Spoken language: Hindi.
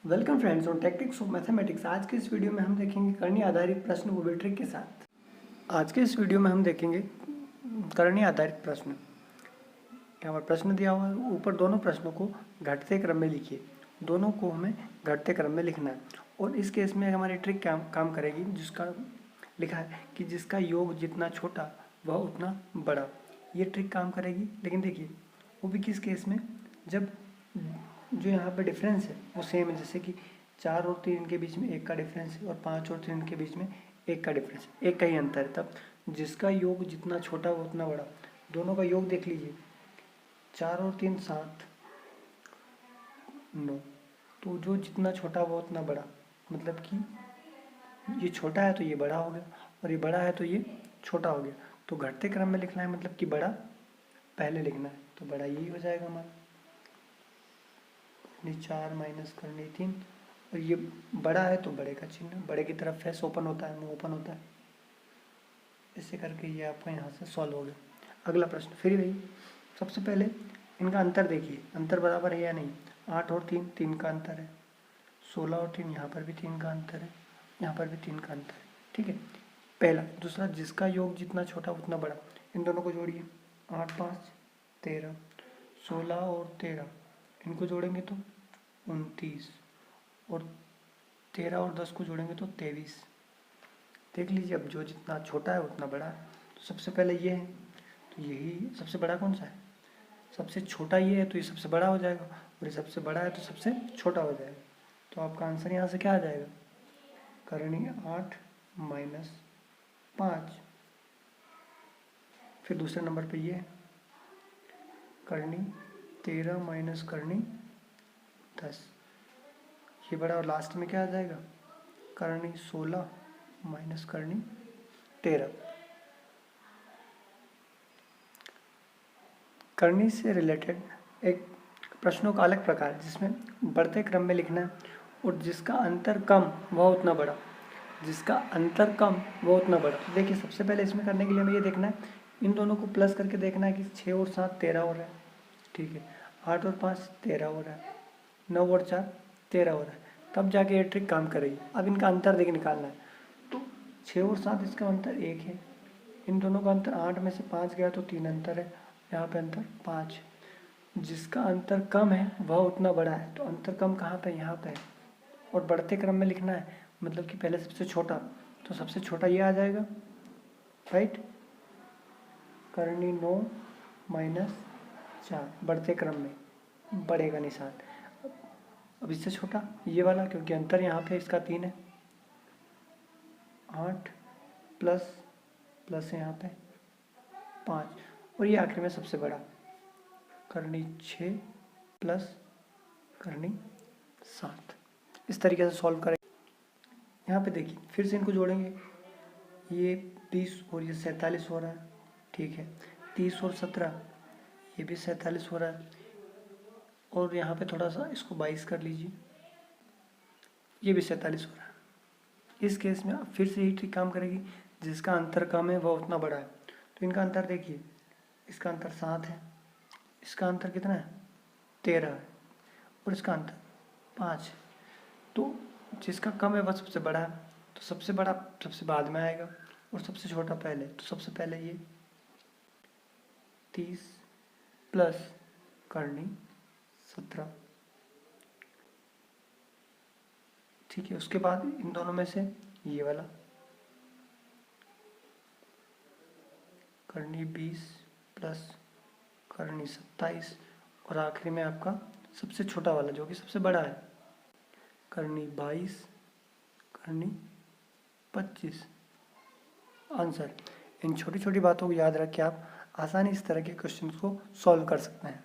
Welcome friends on techniques of mathematics. आज के इस वीडियो में हम देखेंगे करनी आधारित प्रश्न वो भी ट्रिक के साथ। आज के इस वीडियो में हम देखेंगे करनी आधारित प्रश्न। यहाँ पर प्रश्न दिया हुआ है, ऊपर दोनों प्रश्नों को घटते क्रम में लिखिए। दोनों को हमें घटते क्रम में लिखना है और इस केस में हमारी ट्रिक काम करेगी, जिसका लिखा है कि जिसका योग जितना छोटा वह उतना बड़ा। ये ट्रिक काम करेगी, लेकिन देखिए वो भी किस केस में, जब जो यहाँ पे डिफरेंस है वो सेम है, जैसे कि 4 और 3 के बीच में 1 का डिफरेंस है और 5 और 3 के बीच में 1 का डिफरेंस है, 1 का ही अंतर है। तब जिसका योग जितना छोटा वो उतना बड़ा। दोनों का योग देख लीजिए, 4 और 3 7 9, तो जो जितना छोटा वो उतना बड़ा, मतलब कि ये छोटा है तो ये बड़ा हो गया और ये बड़ा है तो ये छोटा हो गया। तो घटते क्रम में लिखना है, मतलब कि बड़ा पहले लिखना है, तो बड़ा यही हो जाएगा हमारा 4 माइनस करनी 3, और ये बड़ा है तो बड़े का चिन्ह, बड़े की तरफ फेस ओपन होता है, मुंह ओपन होता है। ऐसे करके ये आपका यहाँ से सॉल्व हो गया। अगला प्रश्न फिर वही, सबसे पहले इनका अंतर देखिए, अंतर बराबर है या नहीं। 8 और 3 3 का अंतर है, 16 और 3 यहाँ पर भी 3 का अंतर है, यहाँ पर भी 3 का अंतर है, ठीक है। पहला। दूसरा, जिसका योग जितना छोटा उतना बड़ा। इन दोनों को जोड़िए, 8 5 13, 16 और 13 इनको जोड़ेंगे तो 29, और 13 और 10 को जोड़ेंगे तो 23। देख लीजिए, अब जो जितना छोटा है उतना बड़ा है। तो सबसे पहले ये है, तो यही सबसे बड़ा कौन सा है, सबसे छोटा ये है तो ये सबसे बड़ा हो जाएगा, और ये सबसे बड़ा है तो सबसे छोटा हो जाएगा। तो आपका आंसर यहाँ से क्या आ जाएगा, करनी 8 माइनस 5। फिर दूसरे नंबर पे ये करनी 13 माइनस करनी 10, ये बड़ा, और लास्ट में क्या आ जाएगा, करनी 16 माइनस करनी 13। करनी से रिलेटेड एक प्रश्नों का अलग प्रकार, जिसमें बढ़ते क्रम में लिखना है और जिसका अंतर कम वह उतना बड़ा, जिसका अंतर कम वह उतना बड़ा। तो देखिए, सबसे पहले इसमें करने के लिए हमें ये देखना है, इन दोनों को प्लस करके देखना है कि 6 और 7 13 हो रहा है, ठीक है। 8 और 5 13 हो रहा है, 9 और 4 13 हो रहा है, तब जाके ये ट्रिक काम करेगी। अब इनका अंतर देखिए निकालना है, तो 6 और 7 इसका अंतर 1 है, इन दोनों का अंतर 8 में से 5 गया तो 3 अंतर है, यहाँ पे अंतर 5। जिसका अंतर कम है वह उतना बड़ा है, तो अंतर कम कहाँ पे, यहाँ पे है, और बढ़ते क्रम में लिखना है, मतलब कि पहले सबसे छोटा, तो सबसे छोटा ये आ जाएगा, राइट। करनी 9 माइनस 4, बढ़ते क्रम में बड़े का निशान। अब इससे छोटा ये वाला, क्योंकि अंतर यहाँ पे इसका 3 है, 8 प्लस प्लस है यहाँ पे 5, और ये आखिर में सबसे बड़ा, करनी 6 प्लस करनी 7। इस तरीके से सॉल्व करें। यहाँ पे देखिए, फिर से इनको जोड़ेंगे, ये 20 और ये 47 हो रहा है, ठीक है। 30 और 17 ये भी 47 हो रहा है, और यहाँ पे थोड़ा सा इसको 22 कर लीजिए, ये भी 47 हो रहा है। इस केस में फिर से ही ट्रिक काम करेगी, जिसका अंतर कम है वह उतना बड़ा है। तो इनका अंतर देखिए, इसका अंतर 7 है, इसका अंतर कितना है 13 है, और इसका अंतर 5। तो जिसका कम है वह सबसे बड़ा है, तो सबसे बड़ा सबसे बाद में आएगा और सबसे छोटा पहले। तो सबसे पहले ये 30 प्लस करनी 17, ठीक है। उसके बाद इन दोनों में से ये वाला करनी 20 प्लस करनी 27, और आखिरी में आपका सबसे छोटा वाला जो कि सबसे बड़ा है, करनी 22 करनी 25। आंसर। इन छोटी छोटी बातों को याद रख के आप आसानी इस तरह के क्वेश्चन को सॉल्व कर सकते हैं।